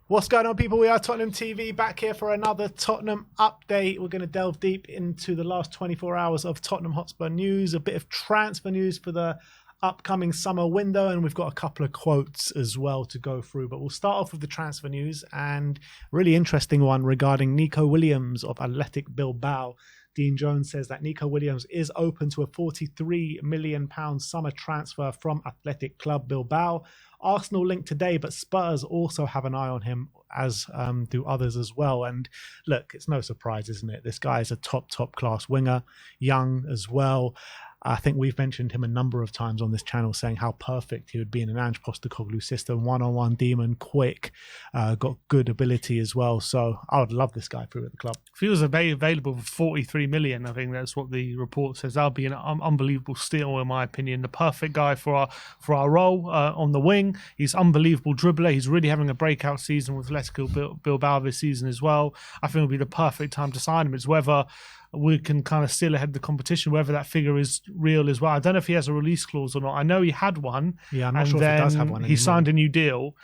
What's going on, people? We are Tottenham TV, back here for another Tottenham update. We're going to delve deep into the last 24 hours of Tottenham Hotspur news, a bit of transfer news for the upcoming summer window, and we've got a couple of quotes as well to go through. But we'll start off with the transfer news, and really interesting one regarding Nico Williams of Athletic Bilbao. Dean Jones says that Nico Williams is open to a £43 million summer transfer from Athletic Club Bilbao. Arsenal linked today, but Spurs also have an eye on him, as do others as well. And look, it's no surprise, isn't it? This guy is a top class winger, young as well. I think we've mentioned him a number of times on this channel, saying how perfect he would be in an Ange Postecoglou system. One-on-one demon, quick, got good ability as well. So I would love this guy through at the club. If he was available for 43 million, I think that's what the report says. That'll be an unbelievable steal, in my opinion. The perfect guy for our role on the wing. He's unbelievable dribbler. He's really having a breakout season with Athletic Bilbao this season as well. I think it'll be the perfect time to sign him. It's whether we can kind of steal ahead of the competition, whether that figure is real as well. I don't know if he has a release clause or not. I know he had one. Yeah, I'm not sure if he does have one anymore. He signed a new deal.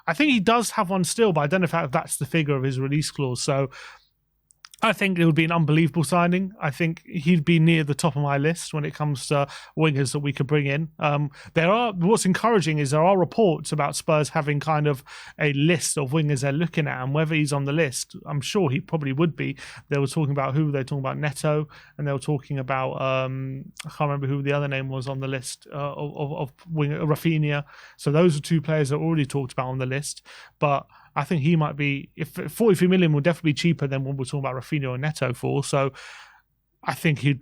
I think he does have one still, but I don't know if that's the figure of his release clause. So I think it would be an unbelievable signing. I think he'd be near the top of my list when it comes to wingers that we could bring in. What's encouraging is there are reports about Spurs having kind of a list of wingers they're looking at, and whether he's on the list, I'm sure he probably would be. They were talking about who? They were talking about Neto, and they were talking about I can't remember who the other name was on the list of winger, Rafinha. So those are two players that are already talked about on the list, but I think he might be, if 43 million will definitely be cheaper than what we're talking about Rafinha or Neto for. So I think he'd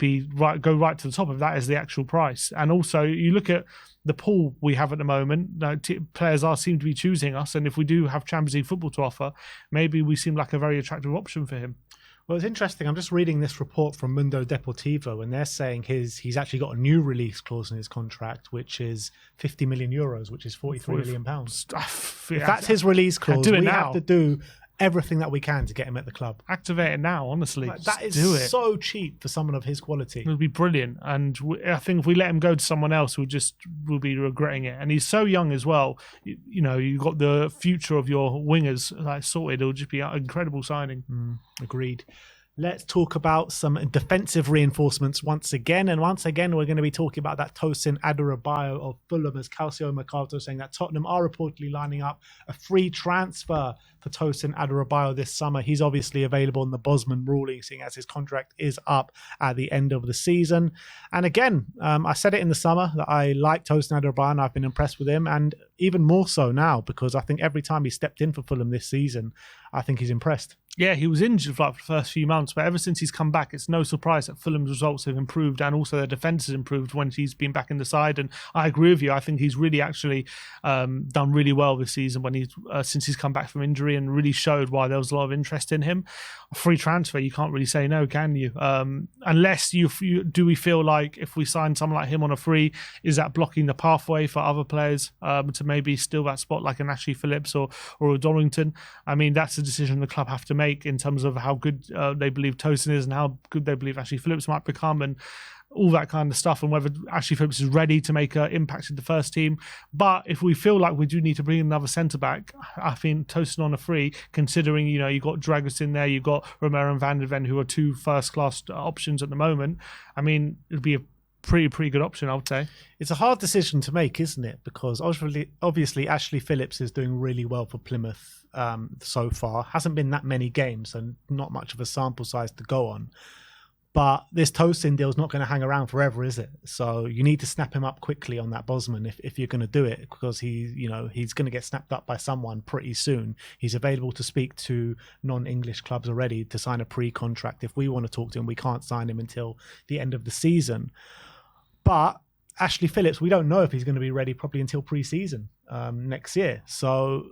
go right to the top of that as the actual price. And also, you look at the pool we have at the moment, players seem to be choosing us. And if we do have Champions League football to offer, maybe we seem like a very attractive option for him. Well, it's interesting. I'm just reading this report from Mundo Deportivo, and they're saying he's actually got a new release clause in his contract, which is 50 million euros, which is 43 million pounds. If that's his release clause, we have to do everything that we can to get him at the club. Activate it now, honestly. That is so cheap for someone of his quality. It would be brilliant. And I think if we let him go to someone else, we'll be regretting it. And he's so young as well. You've got the future of your wingers sorted. It'll just be an incredible signing. Agreed. Let's talk about some defensive reinforcements once again. And once again, we're going to be talking about that Tosin Adarabioyo of Fulham, as Calcio Mercato saying that Tottenham are reportedly lining up a free transfer for Tosin Adarabioyo this summer. He's obviously available in the Bosman ruling, seeing as his contract is up at the end of the season. And again, I said it in the summer that I like Tosin Adarabioyo and I've been impressed with him, and even more so now, because I think every time he stepped in for Fulham this season, I think he's impressed. Yeah, he was injured for the first few months, but ever since he's come back, it's no surprise that Fulham's results have improved, and also their defence has improved when he's been back in the side. And I agree with you. I think he's really actually done really well this season since he's come back from injury, and really showed why there was a lot of interest in him. A free transfer, you can't really say no, can you? Unless do we feel like if we sign someone like him on a free, is that blocking the pathway for other players to maybe steal that spot, like an Ashley Phillips or a Dorrington? I mean, that's a decision the club have to make in terms of how good they believe Tosin is and how good they believe Ashley Phillips might become, and all that kind of stuff, and whether Ashley Phillips is ready to make an impact in the first team. But if we feel like we do need to bring another centre-back, I think Tosin on a free, considering, you've got Dragos in there, you've got Romero and Van der Ven, who are two first-class options at the moment. I mean, it'd be a pretty good option, I would say. It's a hard decision to make, isn't it? Because obviously Ashley Phillips is doing really well for Plymouth so far. Hasn't been that many games, and not much of a sample size to go on. But this Tosin deal is not going to hang around forever, is it? So you need to snap him up quickly on that Bosman if you're going to do it, because he's going to get snapped up by someone pretty soon. He's available to speak to non-English clubs already to sign a pre-contract. If we want to talk to him, we can't sign him until the end of the season. But Ashley Phillips, we don't know if he's going to be ready probably until pre-season next year. So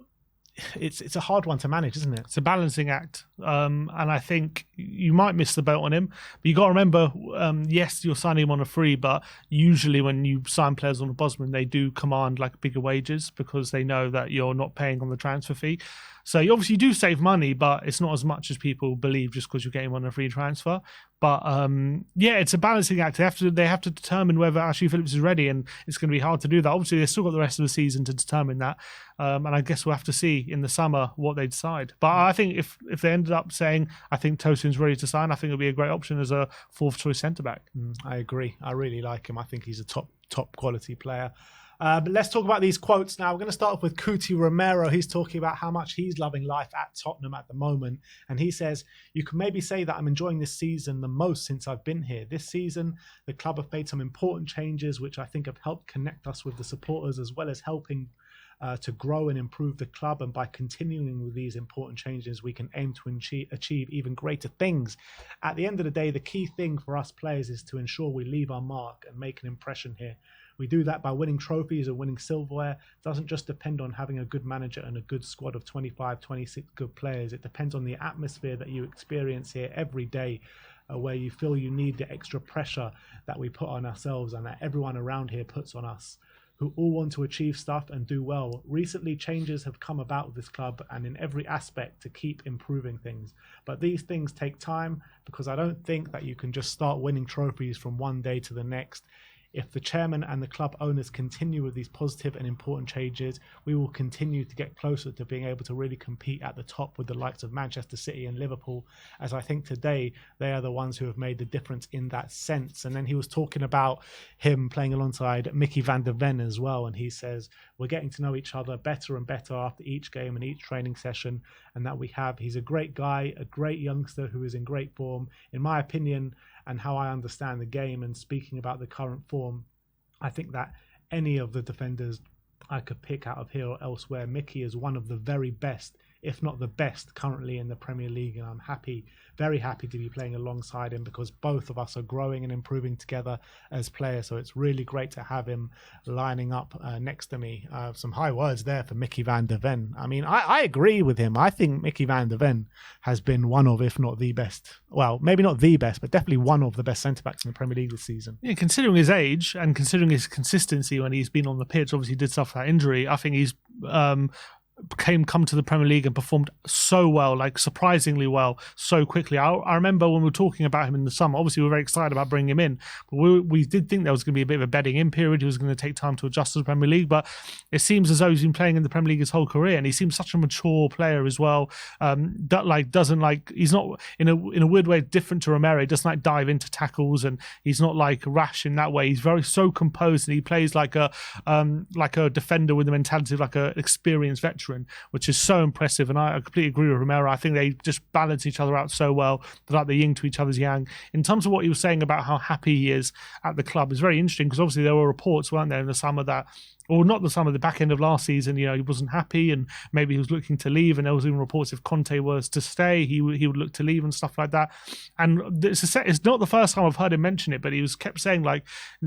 it's a hard one to manage, isn't it? It's a balancing act, and I think you might miss the boat on him. But you got to remember, yes, you're signing him on a free, but usually when you sign players on the Bosman, they do command like bigger wages because they know that you're not paying on the transfer fee. So you obviously do save money, but it's not as much as people believe just because you're getting on a free transfer. But yeah, it's a balancing act. They have to determine whether Ashley Phillips is ready, and it's going to be hard to do that. Obviously, they've still got the rest of the season to determine that, and I guess we'll have to see in the summer what they decide. But I think if they ended up saying, I think Tosin's ready to sign, I think it'll be a great option as a fourth choice centre back. I agree. I really like him. I think he's a top quality player. But let's talk about these quotes now. We're going to start off with Cuti Romero. He's talking about how much he's loving life at Tottenham at the moment. And he says, you can maybe say that I'm enjoying this season the most since I've been here. This season, the club have made some important changes, which I think have helped connect us with the supporters, as well as helping to grow and improve the club. And by continuing with these important changes, we can aim to achieve even greater things. At the end of the day, the key thing for us players is to ensure we leave our mark and make an impression here. We do that by winning trophies and winning silverware. It doesn't just depend on having a good manager and a good squad of 25, 26 good players. It depends on the atmosphere that you experience here every day, where you feel you need the extra pressure that we put on ourselves and that everyone around here puts on us, who all want to achieve stuff and do well. Recently, changes have come about with this club and in every aspect to keep improving things. But these things take time, because I don't think that you can just start winning trophies from one day to the next. If the chairman and the club owners continue with these positive and important changes, we will continue to get closer to being able to really compete at the top with the likes of Manchester City and Liverpool, as I think today they are the ones who have made the difference in that sense. And then he was talking about him playing alongside Mickey van der Ven as well, and he says we're getting to know each other better and better after each game and each training session, and that he's a great guy, a great youngster who is in great form, in my opinion, and how I understand the game. And speaking about the current form, I think that any of the defenders I could pick out of here or elsewhere, Mickey is one of the very best, if not the best, currently in the Premier League. And I'm happy, very happy to be playing alongside him, because both of us are growing and improving together as players. So it's really great to have him lining up next to me. Some high words there for Mickey van der Ven. I mean, I agree with him. I think Mickey van der Ven has been one of, if not the best, well, maybe not the best, but definitely one of the best centre-backs in the Premier League this season. Yeah, considering his age and considering his consistency when he's been on the pitch, obviously did suffer that injury, I think he's come to the Premier League and performed so well, like surprisingly well, so quickly. I remember when we were talking about him in the summer, obviously we were very excited about bringing him in, but we did think there was going to be a bit of a bedding in period. He was going to take time to adjust to the Premier League, but it seems as though he's been playing in the Premier League his whole career, and he seems such a mature player as well. He's not in a weird way different to Romero. He doesn't dive into tackles, and he's not rash in that way. He's so composed, and he plays like a defender with the mentality of like an experienced veteran, which is so impressive. And I completely agree with Romero. I think they just balance each other out so well. They're like the yin to each other's yang. In terms of what he was saying about how happy he is at the club, it's very interesting, because obviously there were reports, weren't there, in the summer that, or not the summer, the back end of last season, he wasn't happy and maybe he was looking to leave, and there was even reports if Conte was to stay, he would look to leave and stuff like that. And it's not the first time I've heard him mention it, but he was kept saying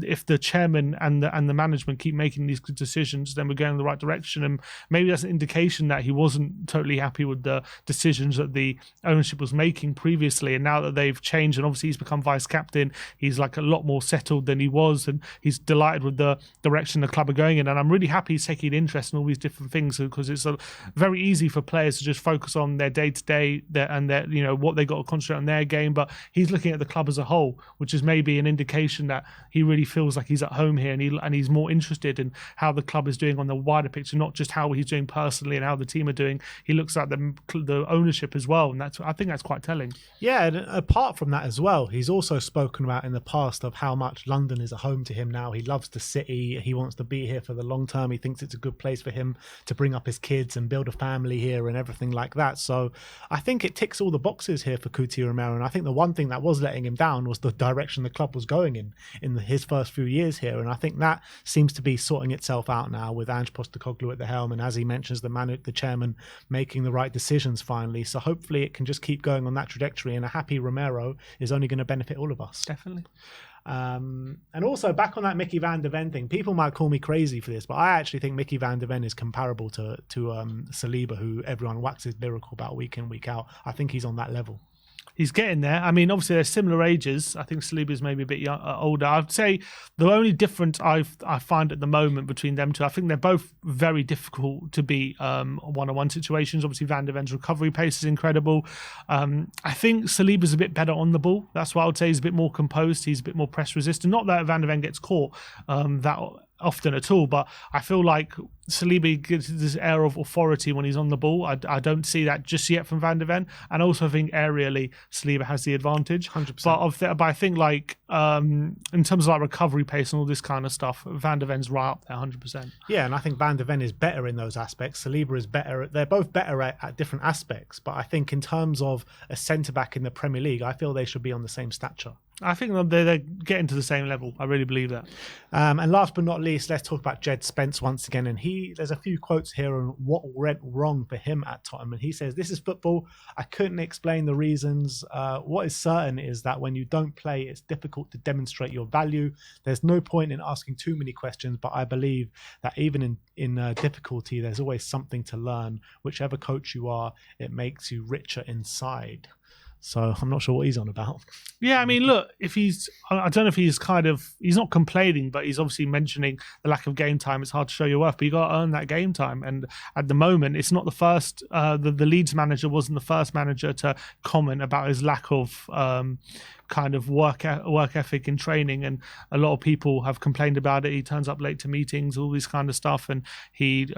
if the chairman and the management keep making these good decisions, then we're going in the right direction. And maybe that's an indication that he wasn't totally happy with the decisions that the ownership was making previously, and now that they've changed and obviously he's become vice captain, he's a lot more settled than he was, and he's delighted with the direction the club are going in. And I'm really happy he's taking interest in all these different things, because it's very easy for players to just focus on their day-to-day and their what they got to concentrate on their game. But he's looking at the club as a whole, which is maybe an indication that he really feels like he's at home here, and he's more interested in how the club is doing on the wider picture, not just how he's doing personally and how the team are doing. He looks at the ownership as well, and I think that's quite telling. Yeah, and apart from that as well, he's also spoken about in the past of how much London is a home to him now. He loves the city. He wants to be here for the long term. He thinks it's a good place for him to bring up his kids and build a family here and everything like that. So I think it ticks all the boxes here for Cuti Romero. And I think the one thing that was letting him down was the direction the club was going in his first few years here. And I think that seems to be sorting itself out now with Ange Postecoglou at the helm. And as he mentions, the chairman making the right decisions finally. So hopefully it can just keep going on that trajectory. And a happy Romero is only going to benefit all of us. Definitely. And also back on that Mickey van der Ven thing, people might call me crazy for this, but I actually think Mickey van der Ven is comparable to Saliba, who everyone waxes lyrical about week in, week out. I think he's on that level. He's getting there. I mean, obviously they're similar ages. I think Saliba's maybe a bit older. I'd say the only difference I find at the moment between them two, I think they're both very difficult to beat one-on-one situations. Obviously Van de Ven's recovery pace is incredible. I think Saliba's a bit better on the ball. That's what I would say. He's a bit more composed. He's a bit more press resistant. Not that Van de Ven gets caught that often at all, but I feel like Saliba gives this air of authority when he's on the ball. I don't see that just yet from Van de Ven, and also I think aerially Saliba has the advantage. 100%. But I think like in terms of like recovery pace and all this kind of stuff, Van de Ven's right up there, 100%. Yeah, and I think Van de Ven is better in those aspects. Saliba is better. They're both better at different aspects, but I think in terms of a centre back in the Premier League, I feel they should be on the same stature. I think they're getting to the same level. I really believe that. And last but not least, let's talk about Jed Spence once again. And there's a few quotes here on what went wrong for him at Tottenham. And he says, "This is football. I couldn't explain the reasons. What is certain is that when you don't play, it's difficult to demonstrate your value. There's no point in asking too many questions, but I believe that even in difficulty, there's always something to learn. Whichever coach you are, it makes you richer inside." So I'm not sure what he's on about. Yeah, I mean, look, I don't know if he's not complaining, but he's obviously mentioning the lack of game time. It's hard to show your worth, but you got to earn that game time. And at the moment, it's not the first, the Leeds manager wasn't the first manager to comment about his lack of kind of work ethic in training. And a lot of people have complained about it. He turns up late to meetings, all this kind of stuff. And he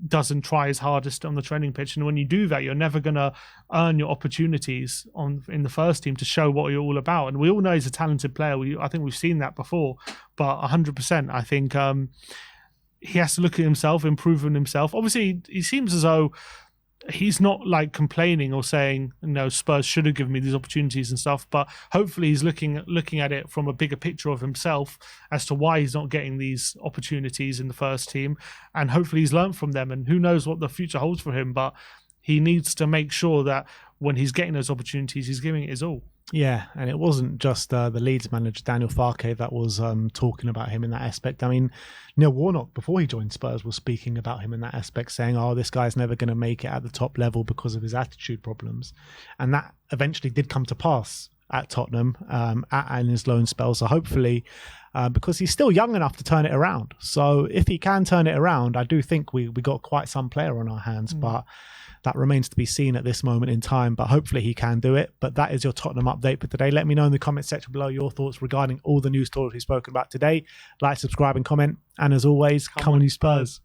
doesn't try his hardest on the training pitch, and when you do that, you're never going to earn your opportunities in the first team to show what you're all about. And we all know he's a talented player. I think we've seen that before, but 100%, I think he has to look at himself, improve on himself. Obviously, he seems as though he's not like complaining or saying, no, Spurs should have given me these opportunities and stuff, but hopefully he's looking at it from a bigger picture of himself as to why he's not getting these opportunities in the first team, and hopefully he's learned from them, and who knows what the future holds for him, but he needs to make sure that when he's getting those opportunities, he's giving it his all. Yeah, and it wasn't just the Leeds manager, Daniel Farke, that was talking about him in that aspect. I mean, Neil Warnock, before he joined Spurs, was speaking about him in that aspect, saying, oh, this guy's never going to make it at the top level because of his attitude problems. And that eventually did come to pass at Tottenham in his loan spell. So hopefully, because he's still young enough to turn it around. So if he can turn it around, I do think we got quite some player on our hands. But that remains to be seen at this moment in time, but hopefully he can do it. But that is your Tottenham update for today. Let me know in the comment section below your thoughts regarding all the news stories we've spoken about today. Like, subscribe and comment. And as always, come on you Spurs.